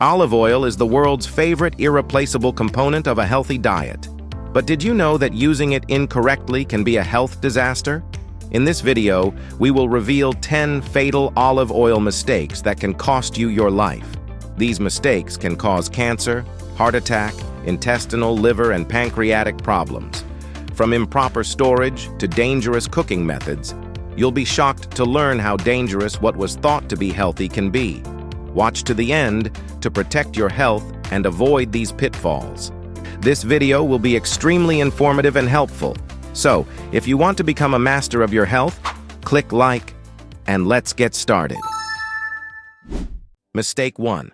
Olive oil is the world's favorite irreplaceable component of a healthy diet. But did you know that using it incorrectly can be a health disaster? In this video, we will reveal 10 fatal olive oil mistakes that can cost you your life. These mistakes can cause cancer, heart attack, intestinal, liver, and pancreatic problems. From improper storage to dangerous cooking methods, you'll be shocked to learn how dangerous what was thought to be healthy can be. Watch to the end to protect your health and avoid these pitfalls. This video will be extremely informative and helpful. So, if you want to become a master of your health, click like, and let's get started. Mistake 1.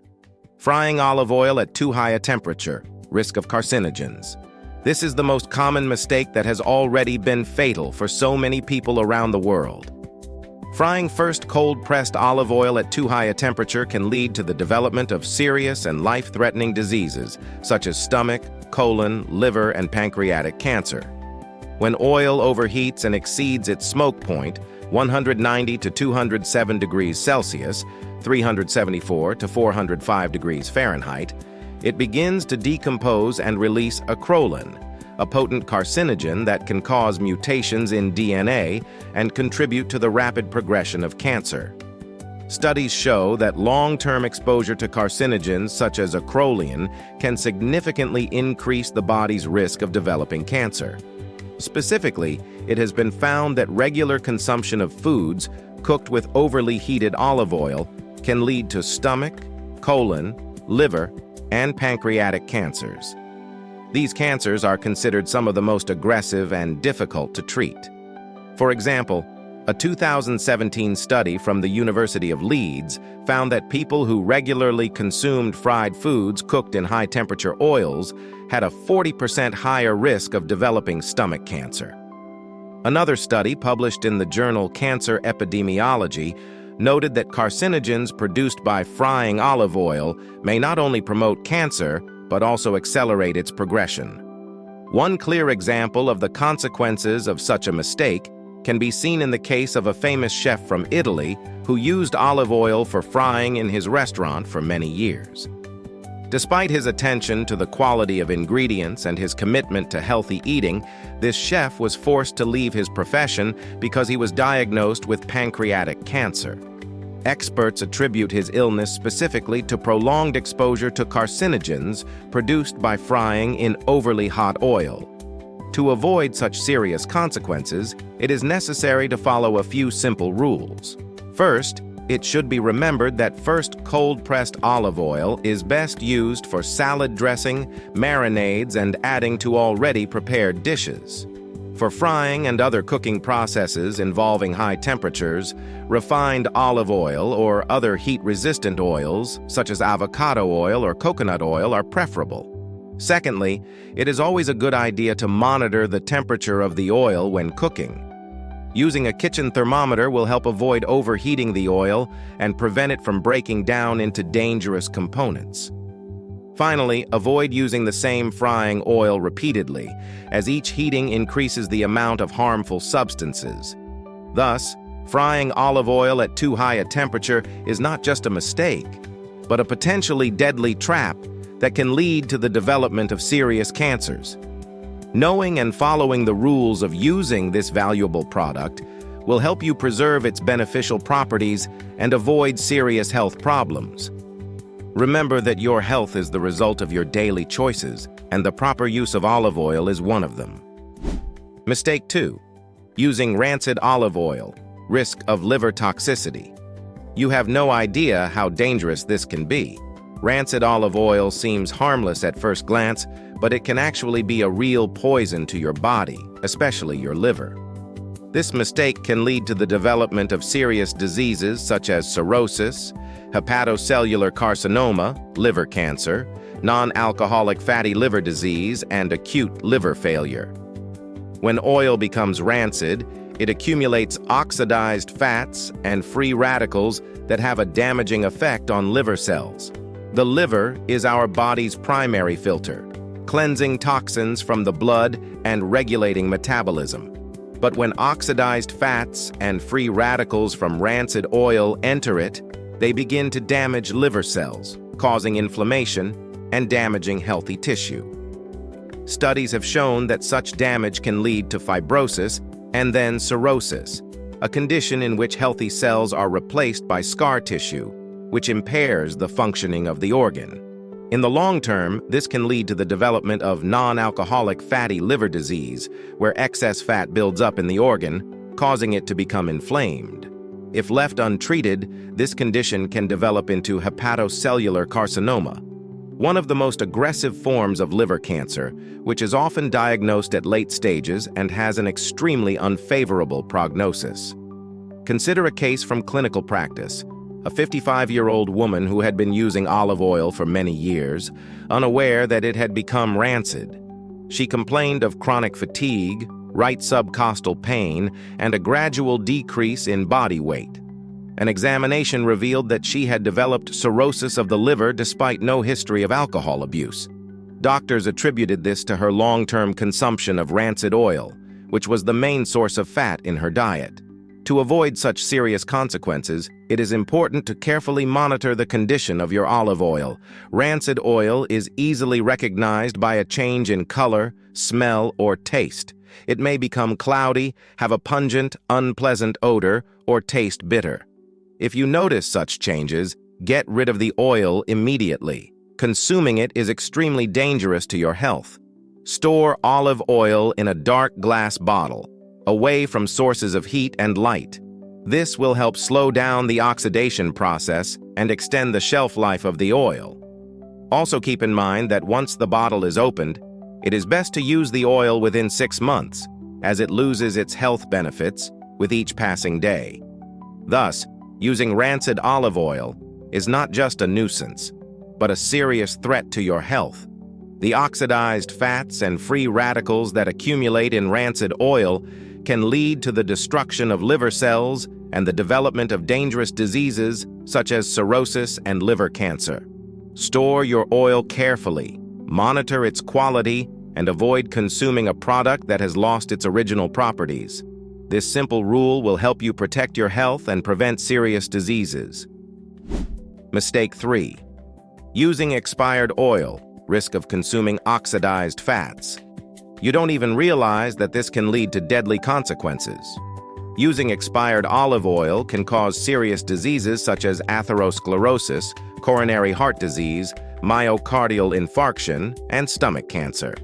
Frying olive oil at too high a temperature, risk of carcinogens. This is the most common mistake that has already been fatal for so many people around the world. Frying first cold-pressed olive oil at too high a temperature can lead to the development of serious and life-threatening diseases, such as stomach, colon, liver, and pancreatic cancer. When oil overheats and exceeds its smoke point, 190 to 207 degrees Celsius, 374 to 405 degrees Fahrenheit, it begins to decompose and release acrolein, a potent carcinogen that can cause mutations in DNA and contribute to the rapid progression of cancer. Studies show that long-term exposure to carcinogens such as acrolein can significantly increase the body's risk of developing cancer. Specifically, it has been found that regular consumption of foods cooked with overly heated olive oil can lead to stomach, colon, liver, and pancreatic cancers. These cancers are considered some of the most aggressive and difficult to treat. For example, a 2017 study from the University of Leeds found that people who regularly consumed fried foods cooked in high-temperature oils had a 40% higher risk of developing stomach cancer. Another study published in the journal Cancer Epidemiology noted that carcinogens produced by frying olive oil may not only promote cancer, but also accelerate its progression. One clear example of the consequences of such a mistake can be seen in the case of a famous chef from Italy who used olive oil for frying in his restaurant for many years. Despite his attention to the quality of ingredients and his commitment to healthy eating, this chef was forced to leave his profession because he was diagnosed with pancreatic cancer. Experts attribute his illness specifically to prolonged exposure to carcinogens produced by frying in overly hot oil. To avoid such serious consequences, it is necessary to follow a few simple rules. First, it should be remembered that first cold-pressed olive oil is best used for salad dressing, marinades, and adding to already prepared dishes. For frying and other cooking processes involving high temperatures, refined olive oil or other heat-resistant oils, such as avocado oil or coconut oil, are preferable. Secondly, it is always a good idea to monitor the temperature of the oil when cooking. Using a kitchen thermometer will help avoid overheating the oil and prevent it from breaking down into dangerous components. Finally, avoid using the same frying oil repeatedly, as each heating increases the amount of harmful substances. Thus, frying olive oil at too high a temperature is not just a mistake, but a potentially deadly trap that can lead to the development of serious cancers. Knowing and following the rules of using this valuable product will help you preserve its beneficial properties and avoid serious health problems. Remember that your health is the result of your daily choices, and the proper use of olive oil is one of them. Mistake 2. Using rancid olive oil, risk of liver toxicity. You have no idea how dangerous this can be. Rancid olive oil seems harmless at first glance, but it can actually be a real poison to your body, especially your liver. This mistake can lead to the development of serious diseases such as cirrhosis, hepatocellular carcinoma, liver cancer, non-alcoholic fatty liver disease, and acute liver failure. When oil becomes rancid, it accumulates oxidized fats and free radicals that have a damaging effect on liver cells. The liver is our body's primary filter, cleansing toxins from the blood and regulating metabolism. But when oxidized fats and free radicals from rancid oil enter it, they begin to damage liver cells, causing inflammation and damaging healthy tissue. Studies have shown that such damage can lead to fibrosis and then cirrhosis, a condition in which healthy cells are replaced by scar tissue, which impairs the functioning of the organ. In the long term, this can lead to the development of non-alcoholic fatty liver disease, where excess fat builds up in the organ, causing it to become inflamed. If left untreated, this condition can develop into hepatocellular carcinoma, one of the most aggressive forms of liver cancer, which is often diagnosed at late stages and has an extremely unfavorable prognosis. Consider a case from clinical practice. A 55-year-old woman who had been using olive oil for many years, unaware that it had become rancid. She complained of chronic fatigue, right subcostal pain, and a gradual decrease in body weight. An examination revealed that she had developed cirrhosis of the liver despite no history of alcohol abuse. Doctors attributed this to her long-term consumption of rancid oil, which was the main source of fat in her diet. To avoid such serious consequences, it is important to carefully monitor the condition of your olive oil. Rancid oil is easily recognized by a change in color, smell, or taste. It may become cloudy, have a pungent, unpleasant odor, or taste bitter. If you notice such changes, get rid of the oil immediately. Consuming it is extremely dangerous to your health. Store olive oil in a dark glass bottle, away from sources of heat and light. This will help slow down the oxidation process and extend the shelf life of the oil. Also keep in mind that once the bottle is opened, it is best to use the oil within 6 months, as it loses its health benefits with each passing day. Thus, using rancid olive oil is not just a nuisance, but a serious threat to your health. The oxidized fats and free radicals that accumulate in rancid oil can lead to the destruction of liver cells and the development of dangerous diseases such as cirrhosis and liver cancer. Store your oil carefully, monitor its quality, and avoid consuming a product that has lost its original properties. This simple rule will help you protect your health and prevent serious diseases. Mistake 3. Using expired oil, risk of consuming oxidized fats. You don't even realize that this can lead to deadly consequences. Using expired olive oil can cause serious diseases such as atherosclerosis, coronary heart disease, myocardial infarction, and stomach cancer.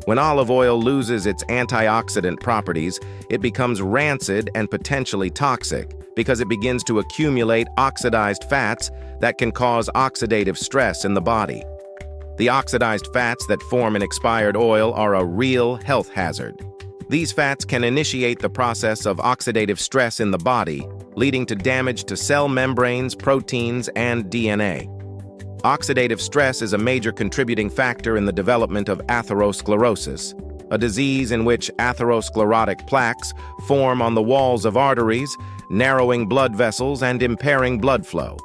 When olive oil loses its antioxidant properties, it becomes rancid and potentially toxic because it begins to accumulate oxidized fats that can cause oxidative stress in the body. The oxidized fats that form in expired oil are a real health hazard. These fats can initiate the process of oxidative stress in the body, leading to damage to cell membranes, proteins, and DNA. Oxidative stress is a major contributing factor in the development of atherosclerosis, a disease in which atherosclerotic plaques form on the walls of arteries, narrowing blood vessels and impairing blood flow.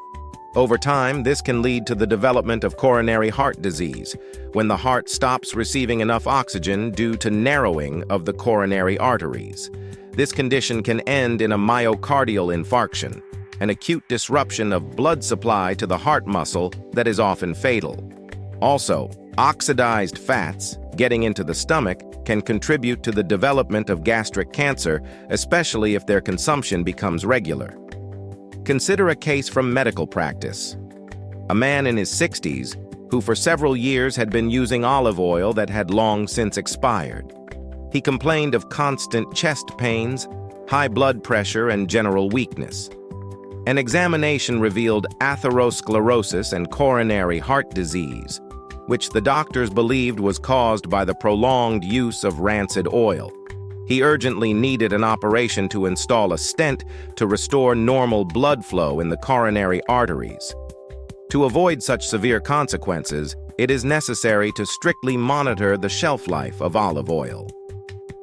Over time, this can lead to the development of coronary heart disease, when the heart stops receiving enough oxygen due to narrowing of the coronary arteries. This condition can end in a myocardial infarction, an acute disruption of blood supply to the heart muscle that is often fatal. Also, oxidized fats getting into the stomach can contribute to the development of gastric cancer, especially if their consumption becomes regular. Consider a case from medical practice. A man in his 60s who for several years had been using olive oil that had long since expired. He complained of constant chest pains, high blood pressure, and general weakness. An examination revealed atherosclerosis and coronary heart disease, which the doctors believed was caused by the prolonged use of rancid oil. He urgently needed an operation to install a stent to restore normal blood flow in the coronary arteries. To avoid such severe consequences, it is necessary to strictly monitor the shelf life of olive oil.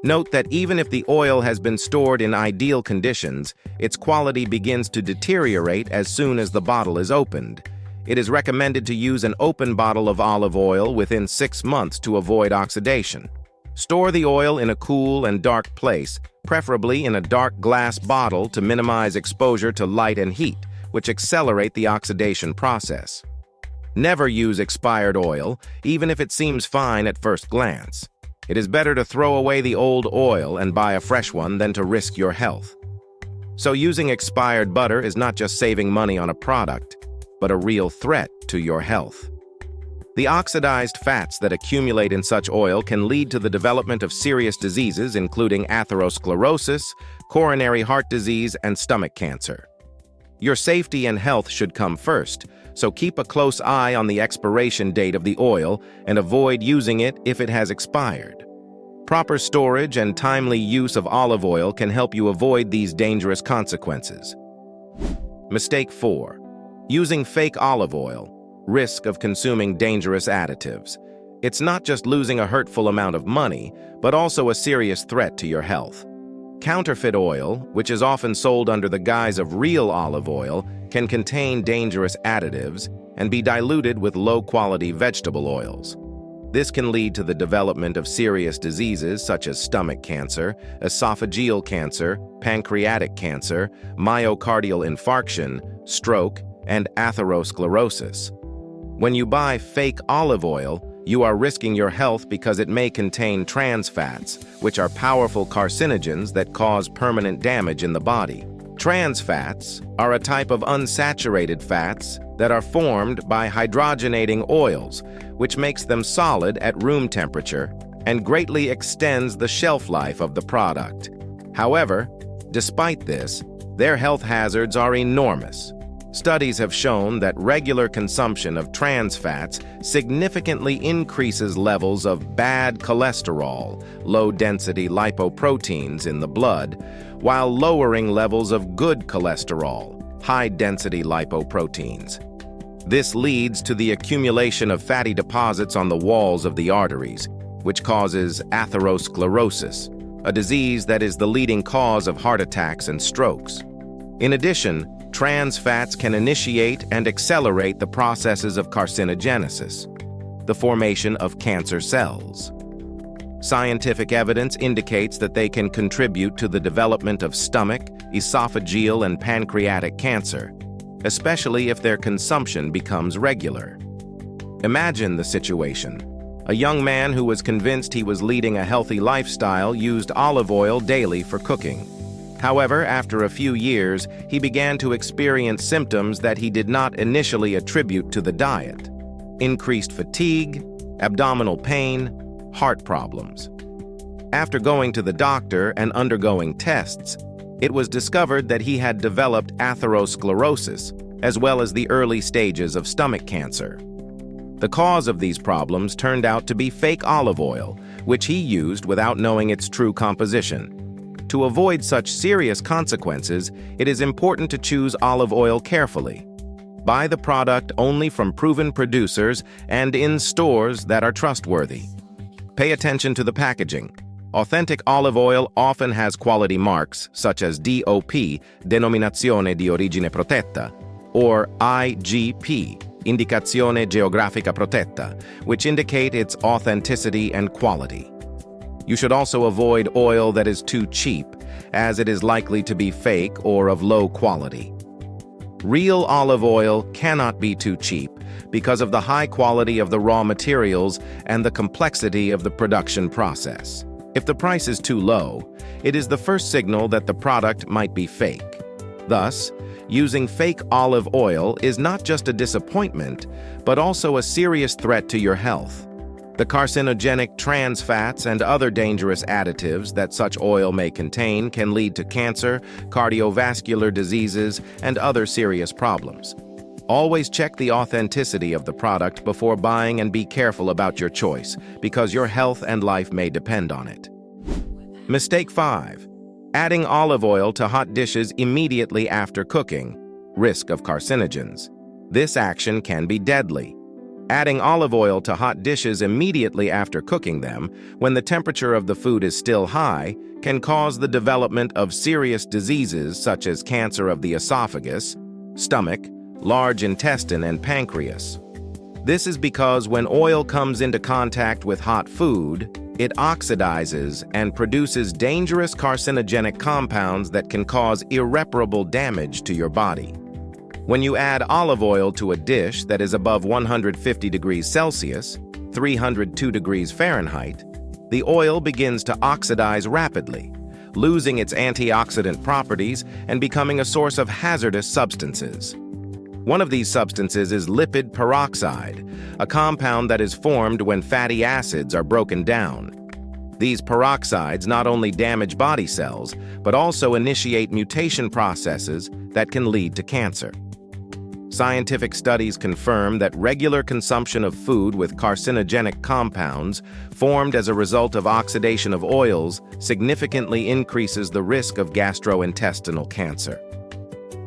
Note that even if the oil has been stored in ideal conditions, its quality begins to deteriorate as soon as the bottle is opened. It is recommended to use an open bottle of olive oil within 6 months to avoid oxidation. Store the oil in a cool and dark place, preferably in a dark glass bottle to minimize exposure to light and heat, which accelerate the oxidation process. Never use expired oil, even if it seems fine at first glance. It is better to throw away the old oil and buy a fresh one than to risk your health. So using expired butter is not just saving money on a product, but a real threat to your health. The oxidized fats that accumulate in such oil can lead to the development of serious diseases including atherosclerosis, coronary heart disease, and stomach cancer. Your safety and health should come first, so keep a close eye on the expiration date of the oil and avoid using it if it has expired. Proper storage and timely use of olive oil can help you avoid these dangerous consequences. Mistake 4. Using fake olive oil. Risk of consuming dangerous additives. It's not just losing a hurtful amount of money, but also a serious threat to your health. Counterfeit oil, which is often sold under the guise of real olive oil, can contain dangerous additives and be diluted with low-quality vegetable oils. This can lead to the development of serious diseases such as stomach cancer, esophageal cancer, pancreatic cancer, myocardial infarction, stroke, and atherosclerosis. When you buy fake olive oil, you are risking your health because it may contain trans fats, which are powerful carcinogens that cause permanent damage in the body. Trans fats are a type of unsaturated fats that are formed by hydrogenating oils, which makes them solid at room temperature and greatly extends the shelf life of the product. However, despite this, their health hazards are enormous. Studies have shown that regular consumption of trans fats significantly increases levels of bad cholesterol, low-density lipoproteins in the blood, while lowering levels of good cholesterol, high-density lipoproteins. This leads to the accumulation of fatty deposits on the walls of the arteries, which causes atherosclerosis, a disease that is the leading cause of heart attacks and strokes. In addition, trans fats can initiate and accelerate the processes of carcinogenesis, the formation of cancer cells. Scientific evidence indicates that they can contribute to the development of stomach, esophageal, and pancreatic cancer, especially if their consumption becomes regular. Imagine the situation. A young man who was convinced he was leading a healthy lifestyle used olive oil daily for cooking. However, after a few years, he began to experience symptoms that he did not initially attribute to the diet: increased fatigue, abdominal pain, heart problems. After going to the doctor and undergoing tests, it was discovered that he had developed atherosclerosis, as well as the early stages of stomach cancer. The cause of these problems turned out to be fake olive oil, which he used without knowing its true composition. To avoid such serious consequences, it is important to choose olive oil carefully. Buy the product only from proven producers and in stores that are trustworthy. Pay attention to the packaging. Authentic olive oil often has quality marks such as DOP, Denominazione di Origine Protetta, or IGP, Indicazione Geografica Protetta, which indicate its authenticity and quality. You should also avoid oil that is too cheap, as it is likely to be fake or of low quality. Real olive oil cannot be too cheap because of the high quality of the raw materials and the complexity of the production process. If the price is too low, it is the first signal that the product might be fake. Thus, using fake olive oil is not just a disappointment, but also a serious threat to your health. The carcinogenic trans fats and other dangerous additives that such oil may contain can lead to cancer, cardiovascular diseases, and other serious problems. Always check the authenticity of the product before buying and be careful about your choice, because your health and life may depend on it. Mistake 5. Adding olive oil to hot dishes immediately after cooking. Risk of carcinogens. This action can be deadly. Adding olive oil to hot dishes immediately after cooking them, when the temperature of the food is still high, can cause the development of serious diseases such as cancer of the esophagus, stomach, large intestine, and pancreas. This is because when oil comes into contact with hot food, it oxidizes and produces dangerous carcinogenic compounds that can cause irreparable damage to your body. When you add olive oil to a dish that is above 150 degrees Celsius, 302 degrees Fahrenheit, the oil begins to oxidize rapidly, losing its antioxidant properties and becoming a source of hazardous substances. One of these substances is lipid peroxide, a compound that is formed when fatty acids are broken down. These peroxides not only damage body cells, but also initiate mutation processes that can lead to cancer. Scientific studies confirm that regular consumption of food with carcinogenic compounds formed as a result of oxidation of oils significantly increases the risk of gastrointestinal cancer.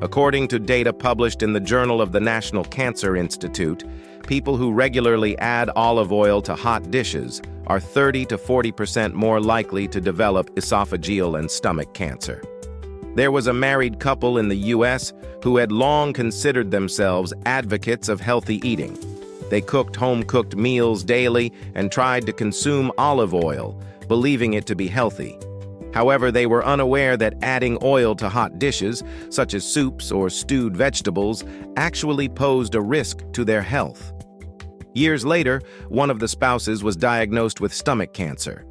According to data published in the Journal of the National Cancer Institute, people who regularly add olive oil to hot dishes are 30 to 40% more likely to develop esophageal and stomach cancer. There was a married couple in the U.S. who had long considered themselves advocates of healthy eating. They cooked home-cooked meals daily and tried to consume olive oil, believing it to be healthy. However, they were unaware that adding oil to hot dishes, such as soups or stewed vegetables, actually posed a risk to their health. Years later, one of the spouses was diagnosed with stomach cancer.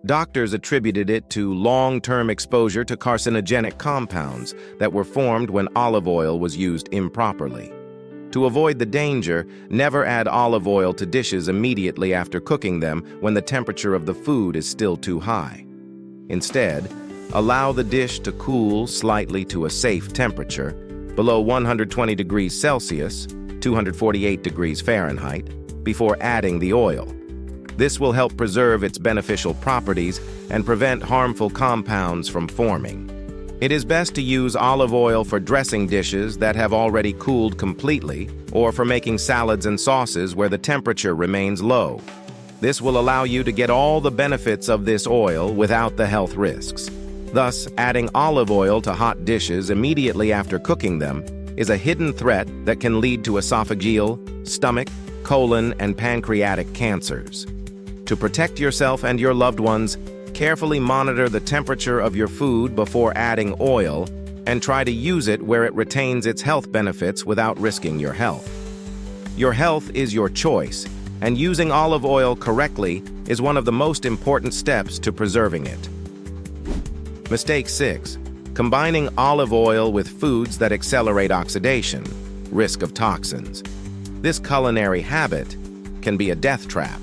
Doctors attributed it to long-term exposure to carcinogenic compounds that were formed when olive oil was used improperly. To avoid the danger, never add olive oil to dishes immediately after cooking them when the temperature of the food is still too high. Instead, allow the dish to cool slightly to a safe temperature, below 120 degrees Celsius, 248 degrees Fahrenheit, before adding the oil. This will help preserve its beneficial properties and prevent harmful compounds from forming. It is best to use olive oil for dressing dishes that have already cooled completely, or for making salads and sauces where the temperature remains low. This will allow you to get all the benefits of this oil without the health risks. Thus, adding olive oil to hot dishes immediately after cooking them is a hidden threat that can lead to esophageal, stomach, colon, and pancreatic cancers. To protect yourself and your loved ones, carefully monitor the temperature of your food before adding oil and try to use it where it retains its health benefits without risking your health. Your health is your choice, and using olive oil correctly is one of the most important steps to preserving it. Mistake 6. Combining olive oil with foods that accelerate oxidation, risk of toxins. This culinary habit can be a death trap.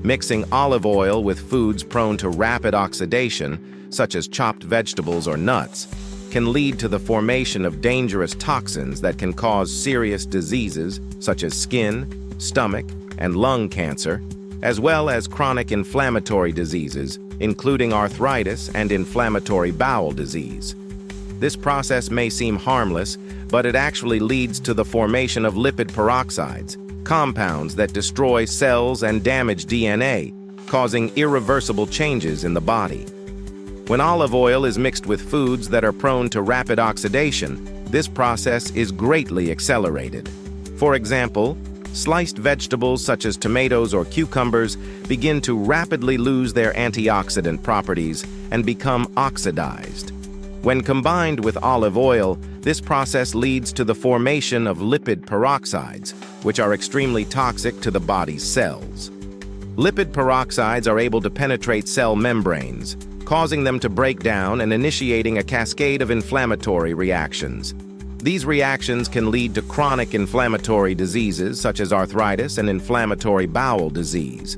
Mixing olive oil with foods prone to rapid oxidation, such as chopped vegetables or nuts, can lead to the formation of dangerous toxins that can cause serious diseases such as skin, stomach, and lung cancer, as well as chronic inflammatory diseases, including arthritis and inflammatory bowel disease. This process may seem harmless, but it actually leads to the formation of lipid peroxides, compounds that destroy cells and damage DNA, causing irreversible changes in the body. When olive oil is mixed with foods that are prone to rapid oxidation, this process is greatly accelerated. For example, sliced vegetables such as tomatoes or cucumbers begin to rapidly lose their antioxidant properties and become oxidized. When combined with olive oil, this process leads to the formation of lipid peroxides, which are extremely toxic to the body's cells. Lipid peroxides are able to penetrate cell membranes, causing them to break down and initiating a cascade of inflammatory reactions. These reactions can lead to chronic inflammatory diseases such as arthritis and inflammatory bowel disease.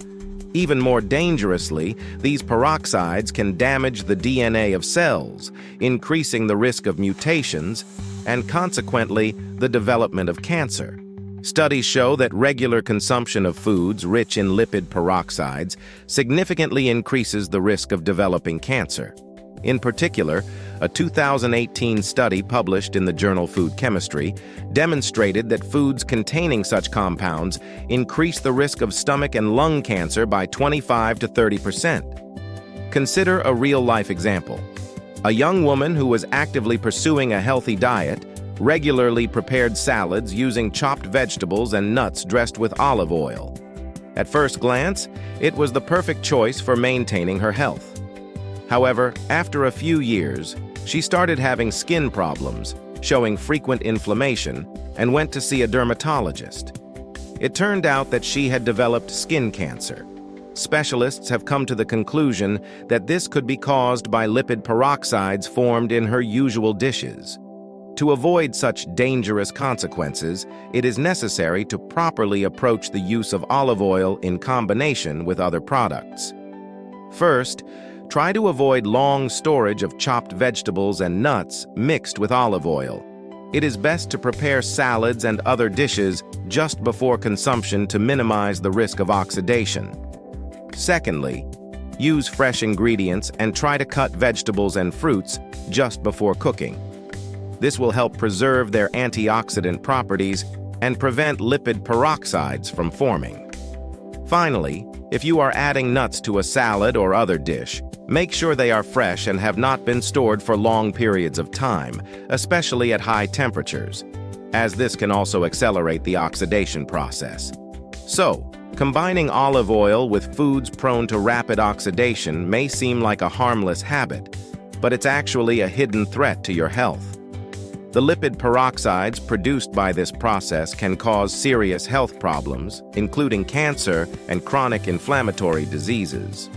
Even more dangerously, these peroxides can damage the DNA of cells, increasing the risk of mutations and, consequently, the development of cancer. Studies show that regular consumption of foods rich in lipid peroxides significantly increases the risk of developing cancer. In particular, a 2018 study published in the journal Food Chemistry demonstrated that foods containing such compounds increase the risk of stomach and lung cancer by 25 to 30%. Consider a real-life example. A young woman who was actively pursuing a healthy diet regularly prepared salads using chopped vegetables and nuts dressed with olive oil. At first glance, it was the perfect choice for maintaining her health. However, after a few years, she started having skin problems, showing frequent inflammation, and went to see a dermatologist. It turned out that she had developed skin cancer. Specialists have come to the conclusion that this could be caused by lipid peroxides formed in her usual dishes. To avoid such dangerous consequences, it is necessary to properly approach the use of olive oil in combination with other products. First, try to avoid long storage of chopped vegetables and nuts mixed with olive oil. It is best to prepare salads and other dishes just before consumption to minimize the risk of oxidation. Secondly, use fresh ingredients and try to cut vegetables and fruits just before cooking. This will help preserve their antioxidant properties and prevent lipid peroxides from forming. Finally, if you are adding nuts to a salad or other dish, make sure they are fresh and have not been stored for long periods of time, especially at high temperatures, as this can also accelerate the oxidation process. So, combining olive oil with foods prone to rapid oxidation may seem like a harmless habit, but it's actually a hidden threat to your health. The lipid peroxides produced by this process can cause serious health problems, including cancer and chronic inflammatory diseases.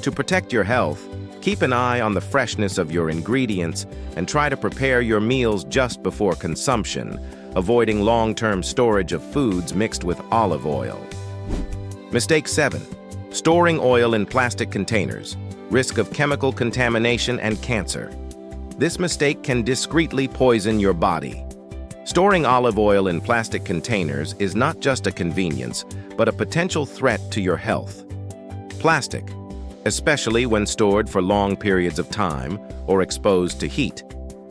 To protect your health, keep an eye on the freshness of your ingredients and try to prepare your meals just before consumption, avoiding long-term storage of foods mixed with olive oil. Mistake 7. Storing oil in plastic containers. Risk of chemical contamination and cancer. This mistake can discreetly poison your body. Storing olive oil in plastic containers is not just a convenience, but a potential threat to your health. Plastic, especially when stored for long periods of time or exposed to heat,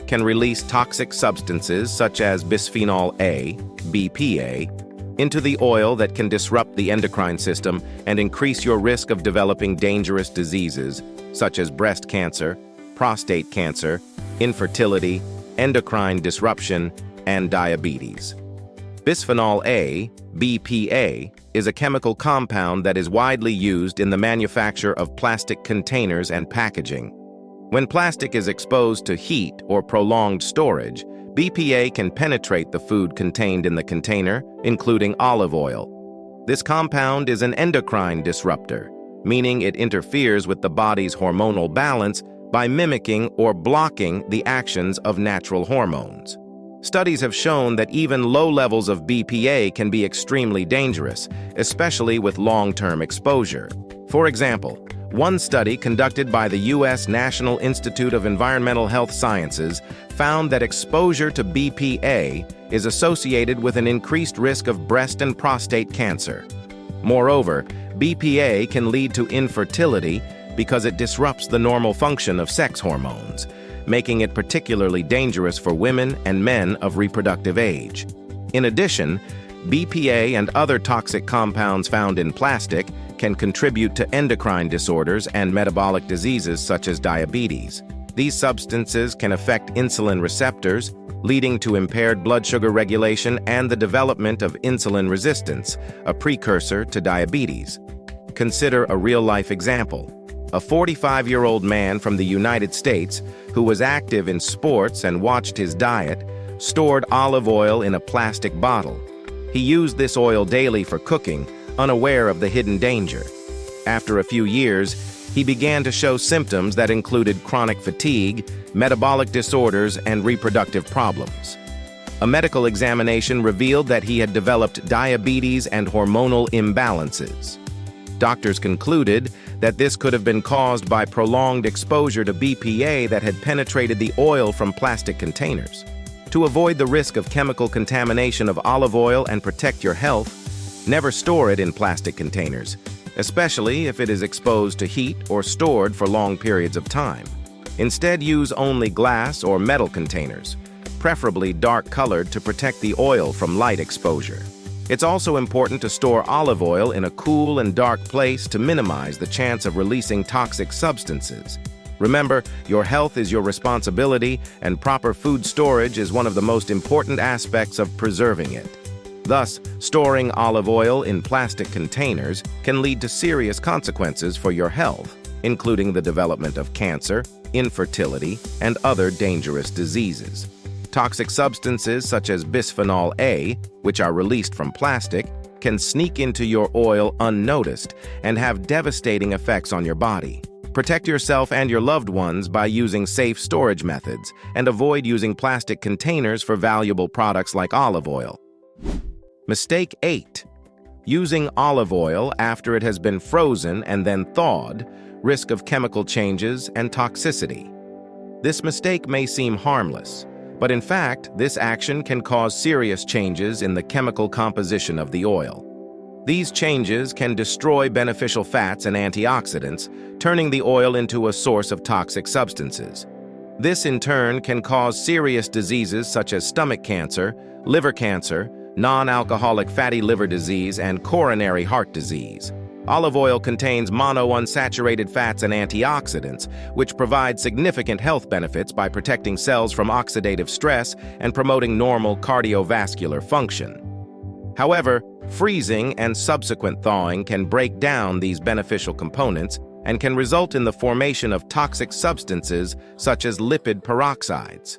can release toxic substances such as bisphenol A, BPA, into the oil that can disrupt the endocrine system and increase your risk of developing dangerous diseases such as breast cancer, prostate cancer, infertility, endocrine disruption, and diabetes. Bisphenol A, BPA, is a chemical compound that is widely used in the manufacture of plastic containers and packaging. When plastic is exposed to heat or prolonged storage, BPA can penetrate the food contained in the container, including olive oil. This compound is an endocrine disruptor, meaning it interferes with the body's hormonal balance by mimicking or blocking the actions of natural hormones. Studies have shown that even low levels of BPA can be extremely dangerous, especially with long-term exposure. For example, one study conducted by the U.S. National Institute of Environmental Health Sciences found that exposure to BPA is associated with an increased risk of breast and prostate cancer. Moreover, BPA can lead to infertility because it disrupts the normal function of sex hormones, making it particularly dangerous for women and men of reproductive age. In addition, BPA and other toxic compounds found in plastic can contribute to endocrine disorders and metabolic diseases such as diabetes. These substances can affect insulin receptors, leading to impaired blood sugar regulation and the development of insulin resistance, a precursor to diabetes. Consider a real-life example. A 45-year-old man from the United States who was active in sports and watched his diet stored olive oil in a plastic bottle. He used this oil daily for cooking, unaware of the hidden danger. After a few years, he began to show symptoms that included chronic fatigue, metabolic disorders, and reproductive problems. A medical examination revealed that he had developed diabetes and hormonal imbalances. Doctors concluded that this could have been caused by prolonged exposure to BPA that had penetrated the oil from plastic containers. To avoid the risk of chemical contamination of olive oil and protect your health, never store it in plastic containers, especially if it is exposed to heat or stored for long periods of time. Instead, use only glass or metal containers, preferably dark-colored to protect the oil from light exposure. It's also important to store olive oil in a cool and dark place to minimize the chance of releasing toxic substances. Remember, your health is your responsibility, and proper food storage is one of the most important aspects of preserving it. Thus, storing olive oil in plastic containers can lead to serious consequences for your health, including the development of cancer, infertility, and other dangerous diseases. Toxic substances such as bisphenol A, which are released from plastic, can sneak into your oil unnoticed and have devastating effects on your body. Protect yourself and your loved ones by using safe storage methods and avoid using plastic containers for valuable products like olive oil. Mistake 8. Using olive oil after it has been frozen and then thawed, risk of chemical changes and toxicity. This mistake may seem harmless, but in fact, this action can cause serious changes in the chemical composition of the oil. These changes can destroy beneficial fats and antioxidants, turning the oil into a source of toxic substances. This, in turn, can cause serious diseases such as stomach cancer, liver cancer, non-alcoholic fatty liver disease, and coronary heart disease. Olive oil contains monounsaturated fats and antioxidants, which provide significant health benefits by protecting cells from oxidative stress and promoting normal cardiovascular function. However, freezing and subsequent thawing can break down these beneficial components and can result in the formation of toxic substances such as lipid peroxides.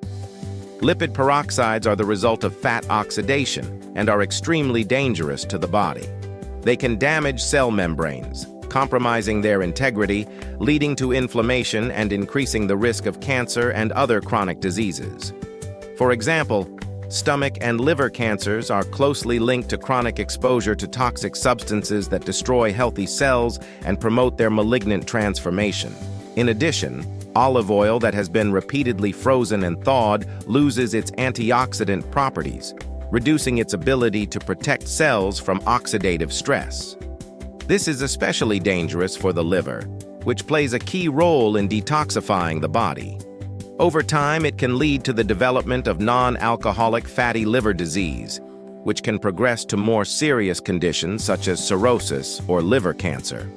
Lipid peroxides are the result of fat oxidation and are extremely dangerous to the body. They can damage cell membranes, compromising their integrity, leading to inflammation and increasing the risk of cancer and other chronic diseases. For example, stomach and liver cancers are closely linked to chronic exposure to toxic substances that destroy healthy cells and promote their malignant transformation. In addition, olive oil that has been repeatedly frozen and thawed loses its antioxidant properties, reducing its ability to protect cells from oxidative stress. This is especially dangerous for the liver, which plays a key role in detoxifying the body. Over time, it can lead to the development of non-alcoholic fatty liver disease, which can progress to more serious conditions such as cirrhosis or liver cancer.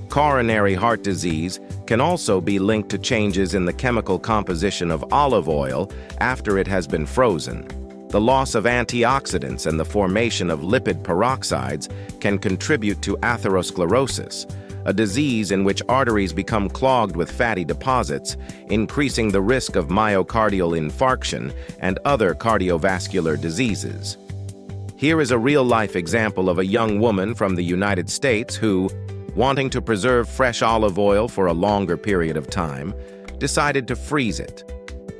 Coronary heart disease can also be linked to changes in the chemical composition of olive oil after it has been frozen. The loss of antioxidants and the formation of lipid peroxides can contribute to atherosclerosis, a disease in which arteries become clogged with fatty deposits, increasing the risk of myocardial infarction and other cardiovascular diseases. Here is a real-life example of a young woman from the United States who, wanting to preserve fresh olive oil for a longer period of time, decided to freeze it.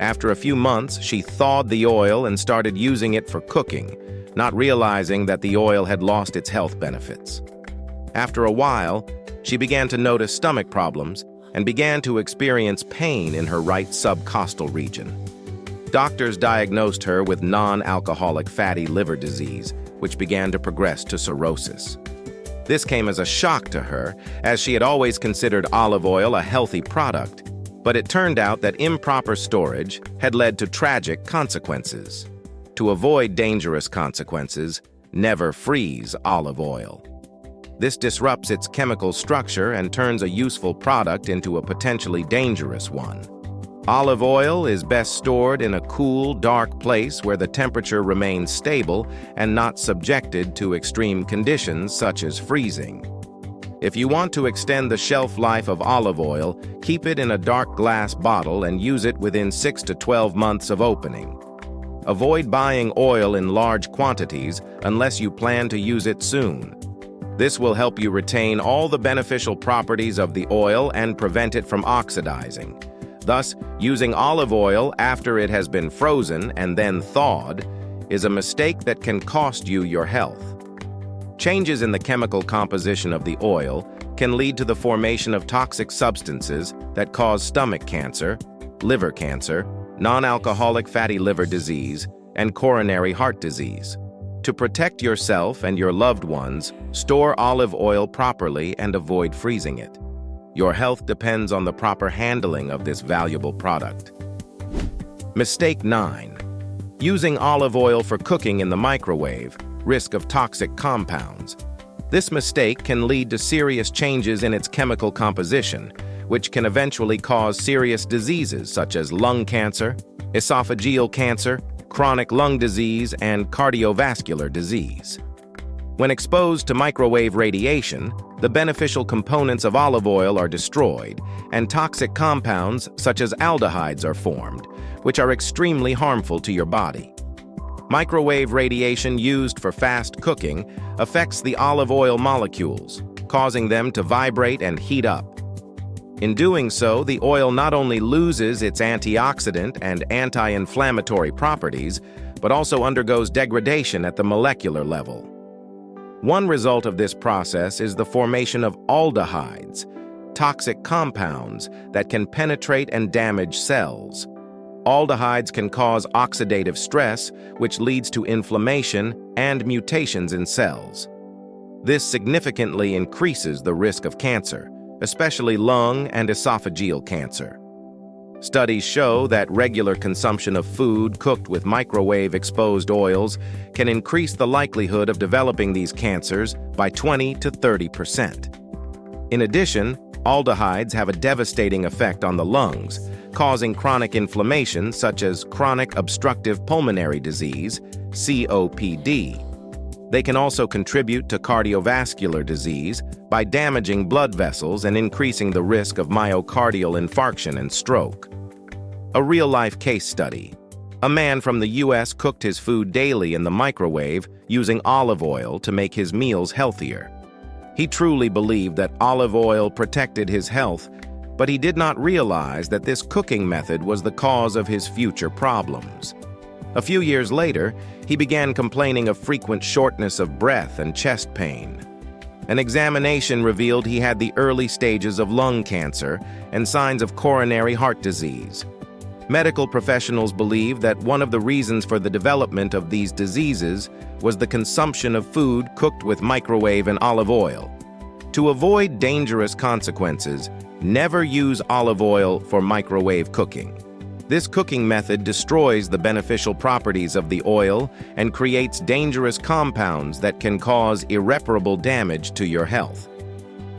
After a few months, she thawed the oil and started using it for cooking, not realizing that the oil had lost its health benefits. After a while, she began to notice stomach problems and began to experience pain in her right subcostal region. Doctors diagnosed her with non-alcoholic fatty liver disease, which began to progress to cirrhosis. This came as a shock to her, as she had always considered olive oil a healthy product, but it turned out that improper storage had led to tragic consequences. To avoid dangerous consequences, never freeze olive oil. This disrupts its chemical structure and turns a useful product into a potentially dangerous one. Olive oil is best stored in a cool, dark place where the temperature remains stable and not subjected to extreme conditions such as freezing. If you want to extend the shelf life of olive oil, keep it in a dark glass bottle and use it within 6 to 12 months of opening. Avoid buying oil in large quantities unless you plan to use it soon. This will help you retain all the beneficial properties of the oil and prevent it from oxidizing. Thus, using olive oil after it has been frozen and then thawed is a mistake that can cost you your health. Changes in the chemical composition of the oil can lead to the formation of toxic substances that cause stomach cancer, liver cancer, non-alcoholic fatty liver disease, and coronary heart disease. To protect yourself and your loved ones, store olive oil properly and avoid freezing it. Your health depends on the proper handling of this valuable product. Mistake 9. Using olive oil for cooking in the microwave, risk of toxic compounds. This mistake can lead to serious changes in its chemical composition, which can eventually cause serious diseases such as lung cancer, esophageal cancer, chronic lung disease, and cardiovascular disease. When exposed to microwave radiation, the beneficial components of olive oil are destroyed, and toxic compounds such as aldehydes are formed, which are extremely harmful to your body. Microwave radiation used for fast cooking affects the olive oil molecules, causing them to vibrate and heat up. In doing so, the oil not only loses its antioxidant and anti-inflammatory properties, but also undergoes degradation at the molecular level. One result of this process is the formation of aldehydes, toxic compounds that can penetrate and damage cells. Aldehydes can cause oxidative stress, which leads to inflammation and mutations in cells. This significantly increases the risk of cancer, especially lung and esophageal cancer. Studies show that regular consumption of food cooked with microwave-exposed oils can increase the likelihood of developing these cancers by 20 to 30%. In addition, aldehydes have a devastating effect on the lungs, causing chronic inflammation such as chronic obstructive pulmonary disease, COPD. They can also contribute to cardiovascular disease by damaging blood vessels and increasing the risk of myocardial infarction and stroke. A real-life case study. A man from the U.S. cooked his food daily in the microwave using olive oil to make his meals healthier. He truly believed that olive oil protected his health, but he did not realize that this cooking method was the cause of his future problems. A few years later, he began complaining of frequent shortness of breath and chest pain. An examination revealed he had the early stages of lung cancer and signs of coronary heart disease. Medical professionals believe that one of the reasons for the development of these diseases was the consumption of food cooked with microwave and olive oil. To avoid dangerous consequences, never use olive oil for microwave cooking. This cooking method destroys the beneficial properties of the oil and creates dangerous compounds that can cause irreparable damage to your health.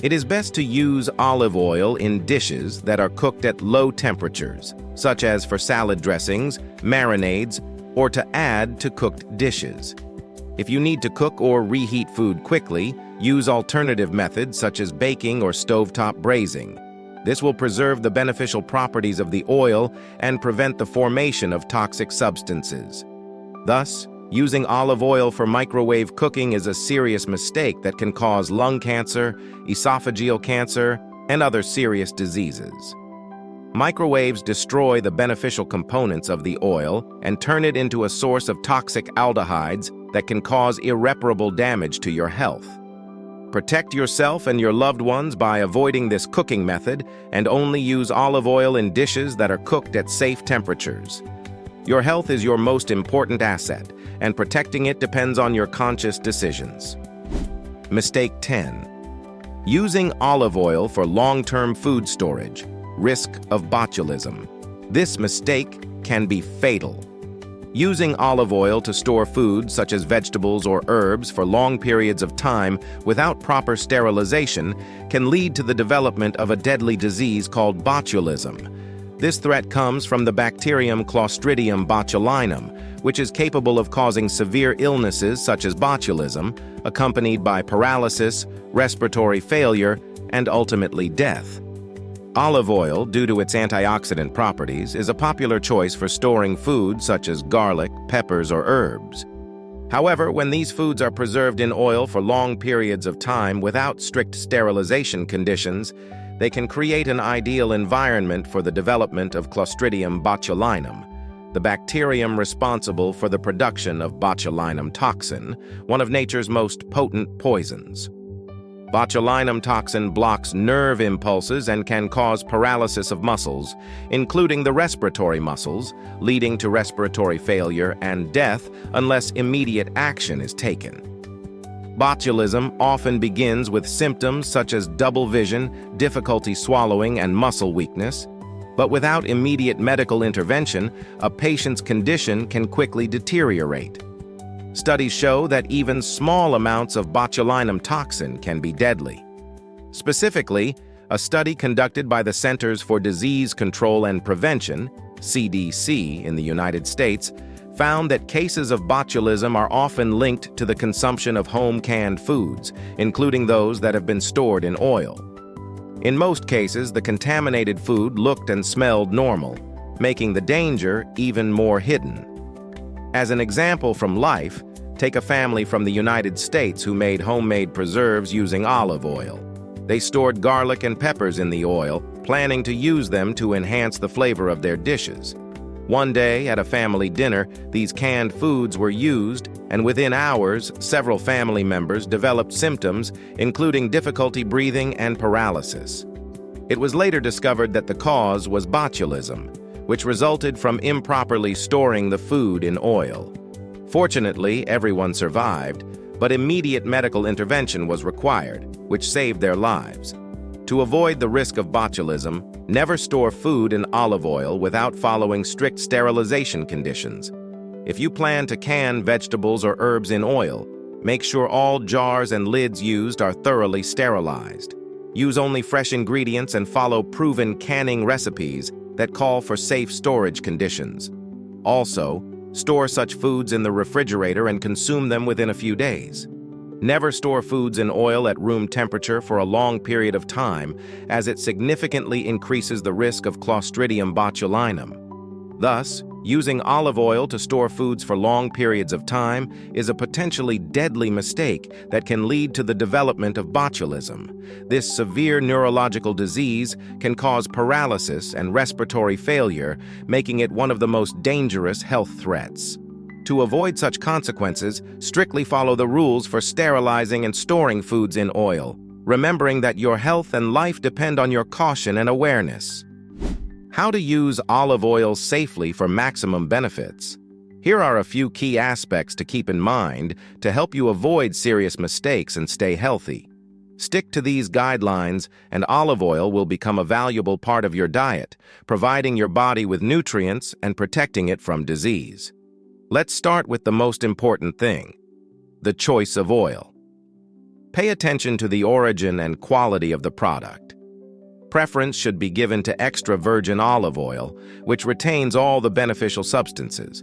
It is best to use olive oil in dishes that are cooked at low temperatures, such as for salad dressings, marinades, or to add to cooked dishes. If you need to cook or reheat food quickly, use alternative methods such as baking or stovetop braising. This will preserve the beneficial properties of the oil and prevent the formation of toxic substances. Thus, using olive oil for microwave cooking is a serious mistake that can cause lung cancer, esophageal cancer, and other serious diseases. Microwaves destroy the beneficial components of the oil and turn it into a source of toxic aldehydes that can cause irreparable damage to your health. Protect yourself and your loved ones by avoiding this cooking method and only use olive oil in dishes that are cooked at safe temperatures. Your health is your most important asset, and protecting it depends on your conscious decisions. Mistake 10. Using olive oil for long-term food storage. Risk of botulism. This mistake can be fatal. Using olive oil to store food such as vegetables or herbs for long periods of time without proper sterilization can lead to the development of a deadly disease called botulism. This threat comes from the bacterium Clostridium botulinum, which is capable of causing severe illnesses such as botulism, accompanied by paralysis, respiratory failure, and ultimately death. Olive oil, due to its antioxidant properties, is a popular choice for storing food such as garlic, peppers, or herbs. However, when these foods are preserved in oil for long periods of time without strict sterilization conditions, they can create an ideal environment for the development of Clostridium botulinum, the bacterium responsible for the production of botulinum toxin, one of nature's most potent poisons. Botulinum toxin blocks nerve impulses and can cause paralysis of muscles, including the respiratory muscles, leading to respiratory failure and death unless immediate action is taken. Botulism often begins with symptoms such as double vision, difficulty swallowing, and muscle weakness, but without immediate medical intervention, a patient's condition can quickly deteriorate. Studies show that even small amounts of botulinum toxin can be deadly. Specifically, a study conducted by the Centers for Disease Control and Prevention, CDC, in the United States, found that cases of botulism are often linked to the consumption of home canned foods, including those that have been stored in oil. In most cases, the contaminated food looked and smelled normal, making the danger even more hidden. As an example from life, take a family from the United States who made homemade preserves using olive oil. They stored garlic and peppers in the oil, planning to use them to enhance the flavor of their dishes. One day, at a family dinner, these canned foods were used, and within hours, several family members developed symptoms, including difficulty breathing and paralysis. It was later discovered that the cause was botulism, which resulted from improperly storing the food in oil. Fortunately, everyone survived, but immediate medical intervention was required, which saved their lives. To avoid the risk of botulism, never store food in olive oil without following strict sterilization conditions. If you plan to can vegetables or herbs in oil, make sure all jars and lids used are thoroughly sterilized. Use only fresh ingredients and follow proven canning recipes that call for safe storage conditions. Also, store such foods in the refrigerator and consume them within a few days. Never store foods in oil at room temperature for a long period of time, as it significantly increases the risk of Clostridium botulinum. Thus, using olive oil to store foods for long periods of time is a potentially deadly mistake that can lead to the development of botulism. This severe neurological disease can cause paralysis and respiratory failure, making it one of the most dangerous health threats. To avoid such consequences, strictly follow the rules for sterilizing and storing foods in oil, remembering that your health and life depend on your caution and awareness. How to use olive oil safely for maximum benefits. Here are a few key aspects to keep in mind to help you avoid serious mistakes and stay healthy. Stick to these guidelines, and olive oil will become a valuable part of your diet, providing your body with nutrients and protecting it from disease. Let's start with the most important thing: the choice of oil. Pay attention to the origin and quality of the product. Preference should be given to extra virgin olive oil, which retains all the beneficial substances.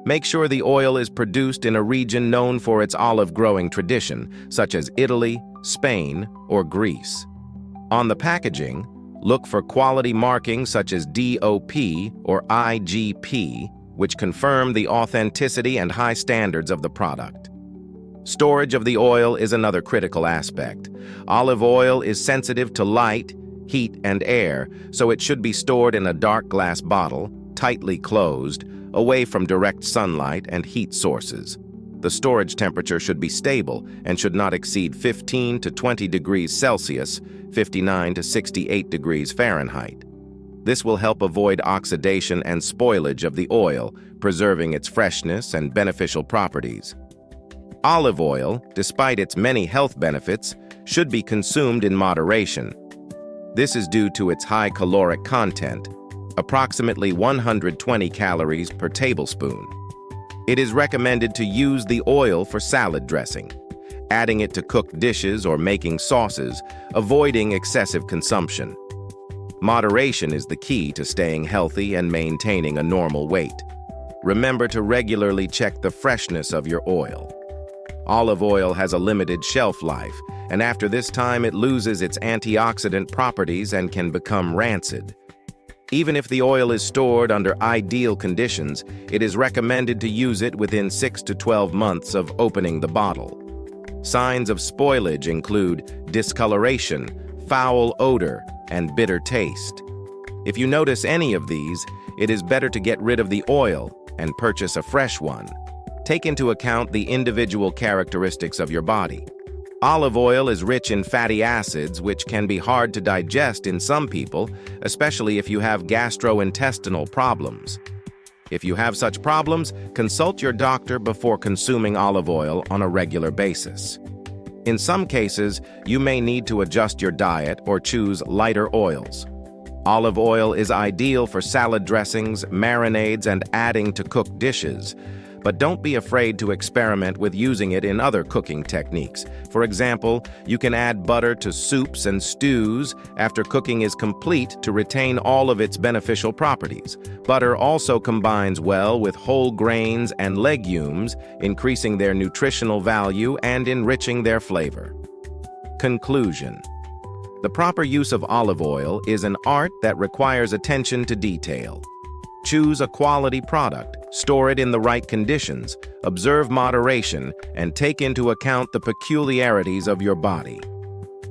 Make sure the oil is produced in a region known for its olive growing tradition, such as Italy, Spain, or Greece. On the packaging, look for quality markings such as DOP or IGP, which confirm the authenticity and high standards of the product. Storage of the oil is another critical aspect. Olive oil is sensitive to light, heat, and air, so it should be stored in a dark glass bottle, tightly closed, away from direct sunlight and heat sources. The storage temperature should be stable and should not exceed 15 to 20 degrees Celsius, 59 to 68 degrees Fahrenheit. This will help avoid oxidation and spoilage of the oil, preserving its freshness and beneficial properties. Olive oil, despite its many health benefits, should be consumed in moderation. This is due to its high caloric content, approximately 120 calories per tablespoon. It is recommended to use the oil for salad dressing, adding it to cooked dishes or making sauces, avoiding excessive consumption. Moderation is the key to staying healthy and maintaining a normal weight. Remember to regularly check the freshness of your oil. Olive oil has a limited shelf life, and after this time it loses its antioxidant properties and can become rancid. Even if the oil is stored under ideal conditions, it is recommended to use it within 6 to 12 months of opening the bottle. Signs of spoilage include discoloration, foul odor, and bitter taste. If you notice any of these, it is better to get rid of the oil and purchase a fresh one. Take into account the individual characteristics of your body. Olive oil is rich in fatty acids, which can be hard to digest in some people, especially if you have gastrointestinal problems. If you have such problems, consult your doctor before consuming olive oil on a regular basis. In some cases, you may need to adjust your diet or choose lighter oils. Olive oil is ideal for salad dressings, marinades, and adding to cooked dishes, but don't be afraid to experiment with using it in other cooking techniques. For example, you can add butter to soups and stews after cooking is complete to retain all of its beneficial properties. Butter also combines well with whole grains and legumes, increasing their nutritional value and enriching their flavor. Conclusion. The proper use of olive oil is an art that requires attention to detail. Choose a quality product, store it in the right conditions, observe moderation, and take into account the peculiarities of your body.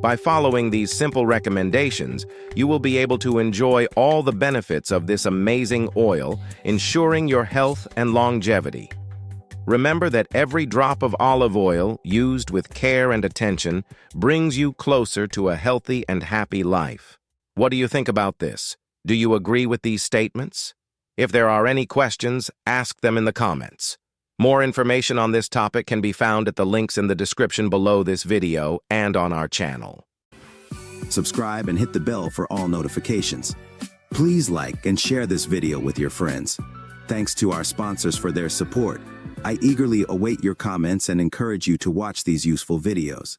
By following these simple recommendations, you will be able to enjoy all the benefits of this amazing oil, ensuring your health and longevity. Remember that every drop of olive oil, used with care and attention, brings you closer to a healthy and happy life. What do you think about this? Do you agree with these statements? If there are any questions, ask them in the comments. More information on this topic can be found at the links in the description below this video and on our channel. Subscribe and hit the bell for all notifications. Please like and share this video with your friends. Thanks to our sponsors for their support. I eagerly await your comments and encourage you to watch these useful videos.